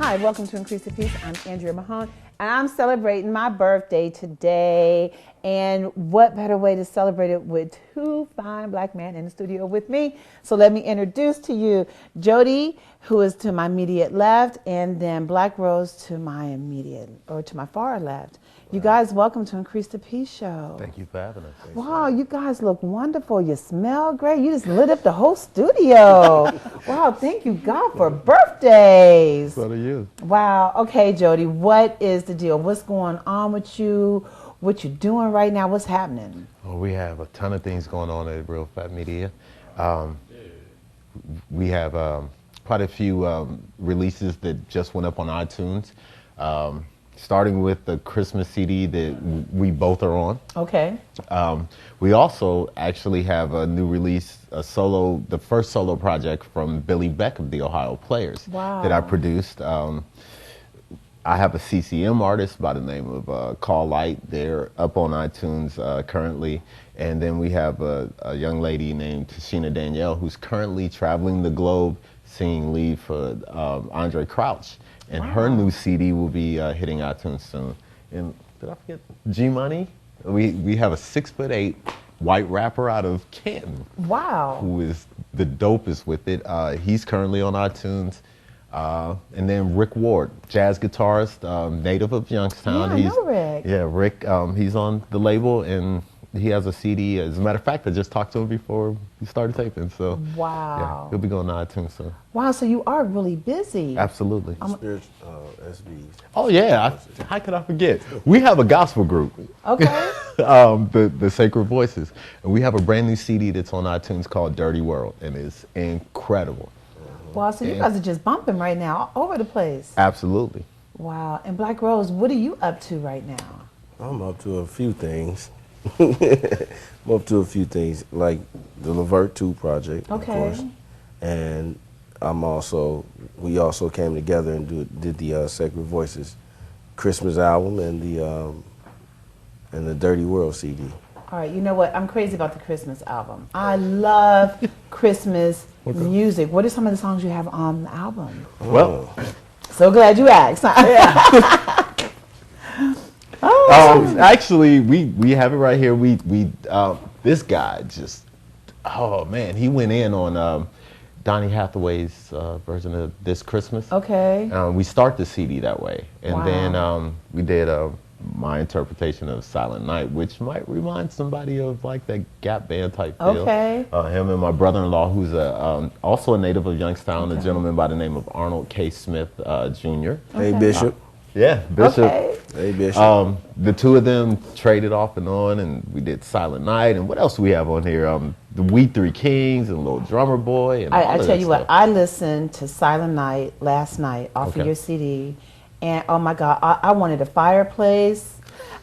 Hi, welcome to Increase the Peace. I'm Andrea Mahone, and I'm celebrating my birthday today. And what better way to celebrate it with two fine black men in the studio with me? So let me introduce to you Jody, who is to my immediate left, and then Blaq Rose to my far left. You guys, welcome to Increase the Peace show. Thank you for having us. Wow, you guys look wonderful. You smell great. You just lit up the whole studio. Wow, thank you, God, for birthdays. So do you. Wow. Okay, Jody, what is the deal? What's going on with you? What you doing right now? What's happening? Well, we have a ton of things going on at Real Fat Media. We have quite a few releases that just went up on iTunes. Starting with the Christmas CD that we both are on. Okay. We also actually have a new release, the first solo project from Billy Beck of the Ohio Players. Wow. That I produced. I have a CCM artist by the name of Call Light. They're up on iTunes currently. And then we have a young lady named Tashina Danielle who's currently traveling the globe singing lead for Andre Crouch. And her new CD will be hitting iTunes soon. And did I forget G-Money? We have a 6'8" white rapper out of Canton. Wow. Who is the dopest with it. He's currently on iTunes. And then Rick Ward, jazz guitarist, native of Youngstown. Yeah, I know Rick. Yeah, Rick, he's on the label and he has a CD. As a matter of fact, I just talked to him before we started taping. So wow. Yeah, he'll be going to iTunes soon. Wow, so you are really busy. Absolutely. Spiritual SBs. Oh yeah, how could I forget? We have a gospel group. Okay. The Sacred Voices. And we have a brand new CD that's on iTunes called Dirty World, and it's incredible. Wow, so you guys are just bumping right now all over the place. Absolutely. Wow, and Blaq Rose, what are you up to right now? I'm up to a few things. I'm up to a few things, like the Levert 2 project, of course. And we also came together and did the Sacred Voices Christmas album and the Dirty World CD. All right, you know what? I'm crazy about the Christmas album. I love Christmas music. What are some of the songs you have on the album? Well, so glad you asked. Actually, we have it right here. This guy just, oh man, he went in on Donny Hathaway's version of This Christmas. Okay. We start the CD that way, and Wow. then we did my interpretation of Silent Night, which might remind somebody of like that Gap Band type feel. Okay. Him and my brother-in-law, who's also a native of Youngstown, a gentleman by the name of Arnold K. Smith Jr. Hey, Bishop. Yeah, Bishop. Okay. Hey, Bishop. The two of them traded off and on, and we did Silent Night, and what else do we have on here? The We Three Kings and Little Drummer Boy. And I tell you what, I listened to Silent Night last night off of your CD, and oh my God, I wanted a fireplace.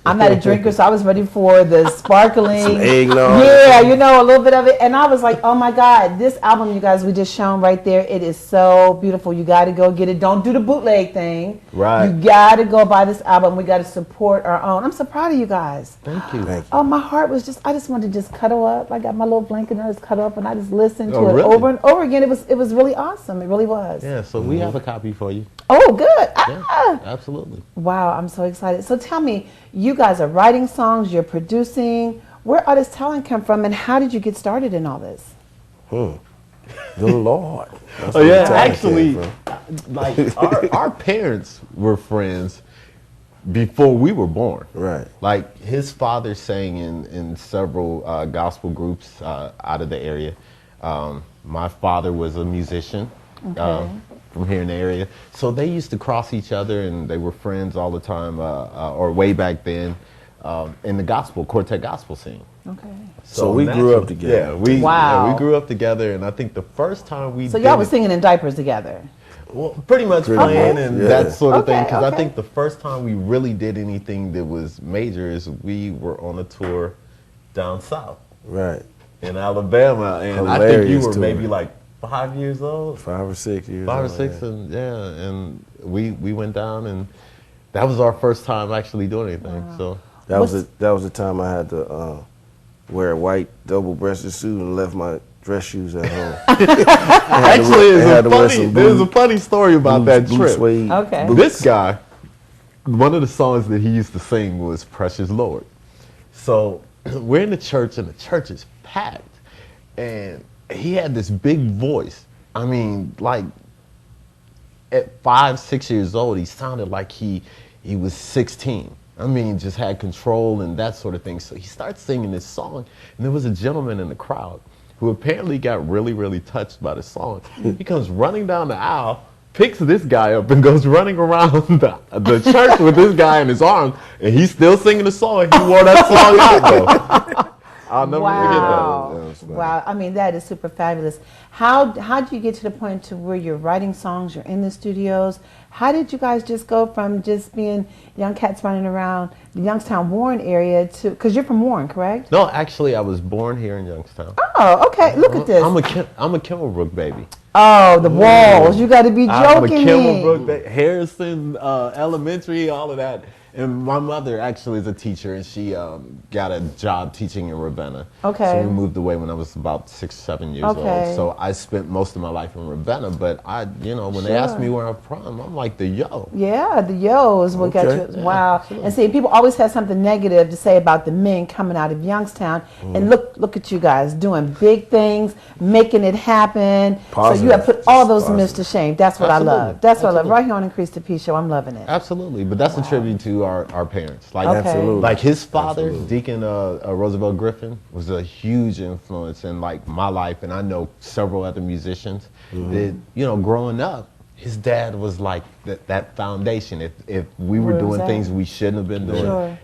I'm not a drinker, so I was ready for the sparkling. Some eggnog. Yeah, you know, a little bit of it. And I was like, oh my God, this album, you guys, we just shown right there, it is so beautiful. You got to go get it. Don't do the bootleg thing. Right. You got to go buy this album. We got to support our own. I'm so proud of you guys. Thank you. Thank you. Oh, my heart was just, I just wanted to just cuddle up. I got my little blanket and I just cuddle up and I just listened to it really? over and over again. It was really awesome. It really was. Yeah, so we have a copy for you. Oh, good. Yeah, Ah. absolutely. Wow, I'm so excited. So tell me, you guys are writing songs, you're producing. Where all this talent come from, and how did you get started in all this? The Lord. That's Oh where yeah, the talent actually, came from. like our parents were friends before we were born. Right. Like his father sang in several gospel groups out of the area. My father was a musician. From here in the area. So they used to cross each other and they were friends all the time, or way back then, in the quartet gospel scene. Okay. So we grew up together. Yeah, we Wow. we grew up together, and I think the first time we So did y'all was it- singing in diapers together? well, pretty much playing and Yeah. that sort of thing. Okay, Because I okay. think the first time we really did anything that was major is we were on a tour down south Right. in Alabama, and I think you Hilarious were tour. maybe like 5 years old. 5 or 6 years. 5 or old, 6, yeah. and we went down, and that was our first time actually doing anything. So That was the time I had to wear a white double-breasted suit and left my dress shoes at home. Actually, there's a funny story about that trip. Suede Okay. boots. This guy, one of the songs that he used to sing was Precious Lord. So we're in the church and the church is packed. And he had this big voice. I mean, like at 5, 6 years old, he sounded like he was 16. I mean, just had control and that sort of thing. So he starts singing this song, and there was a gentleman in the crowd who apparently got really, really touched by the song. He comes running down the aisle, picks this guy up, and goes running around the church with this guy in his arms, and he's still singing the song. He wore that song out, though. I'll never forget that. Wow. I mean, that is super fabulous. How did you get to the point to where you're writing songs, you're in the studios? How did you guys just go from just being young cats running around the Youngstown, Warren area to, because you're from Warren, correct? No, actually, I was born here in Youngstown. Oh, okay. Look at this. I'm a Kimmelbrook baby. Oh, the walls. You got to be I'm a joking Kimmelbrook me. baby. Harrison Elementary, all of that. And my mother actually is a teacher, and she got a job teaching in Ravenna. Okay. So we moved away when I was about 6, 7 years Okay. old. So I spent most of my life in Ravenna. But when they asked me where I'm from, I'm like, the yo. Yeah, the yo is what got Okay. you. Wow. And see, people always have something negative to say about the men coming out of Youngstown. And look at you guys doing big things, making it happen. Positive. So you have put all those Positive. myths to shame. That's what I Absolutely. love. That's what I love. Absolutely. Right here on Increase the P Show, I'm loving it. Absolutely. But that's a tribute to our parents. Like, Okay. Absolutely. Like his father, Absolutely. Deacon Roosevelt Griffin, was a huge influence in like my life, and I know several other musicians that, growing up, his dad was like that foundation. If we were Where was doing that? things we shouldn't have been doing, Sure.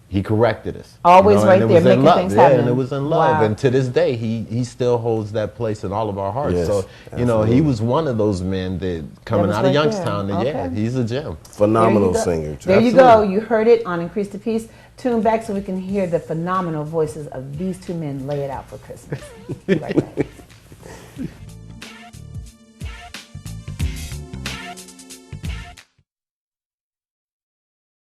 he corrected us. Always right and it there, was in making love. things Yeah, happen. and it was in love. Wow. And to this day, he still holds that place in all of our hearts. Yes, So, absolutely. he was one of those men that coming was out of right there. Youngstown, and Okay. he's a gem. Phenomenal There you go. singer. Too. There you go. Absolutely. You heard it on Increase the Peace. Tune back so we can hear the phenomenal voices of these two men lay it out for Christmas. Be right back.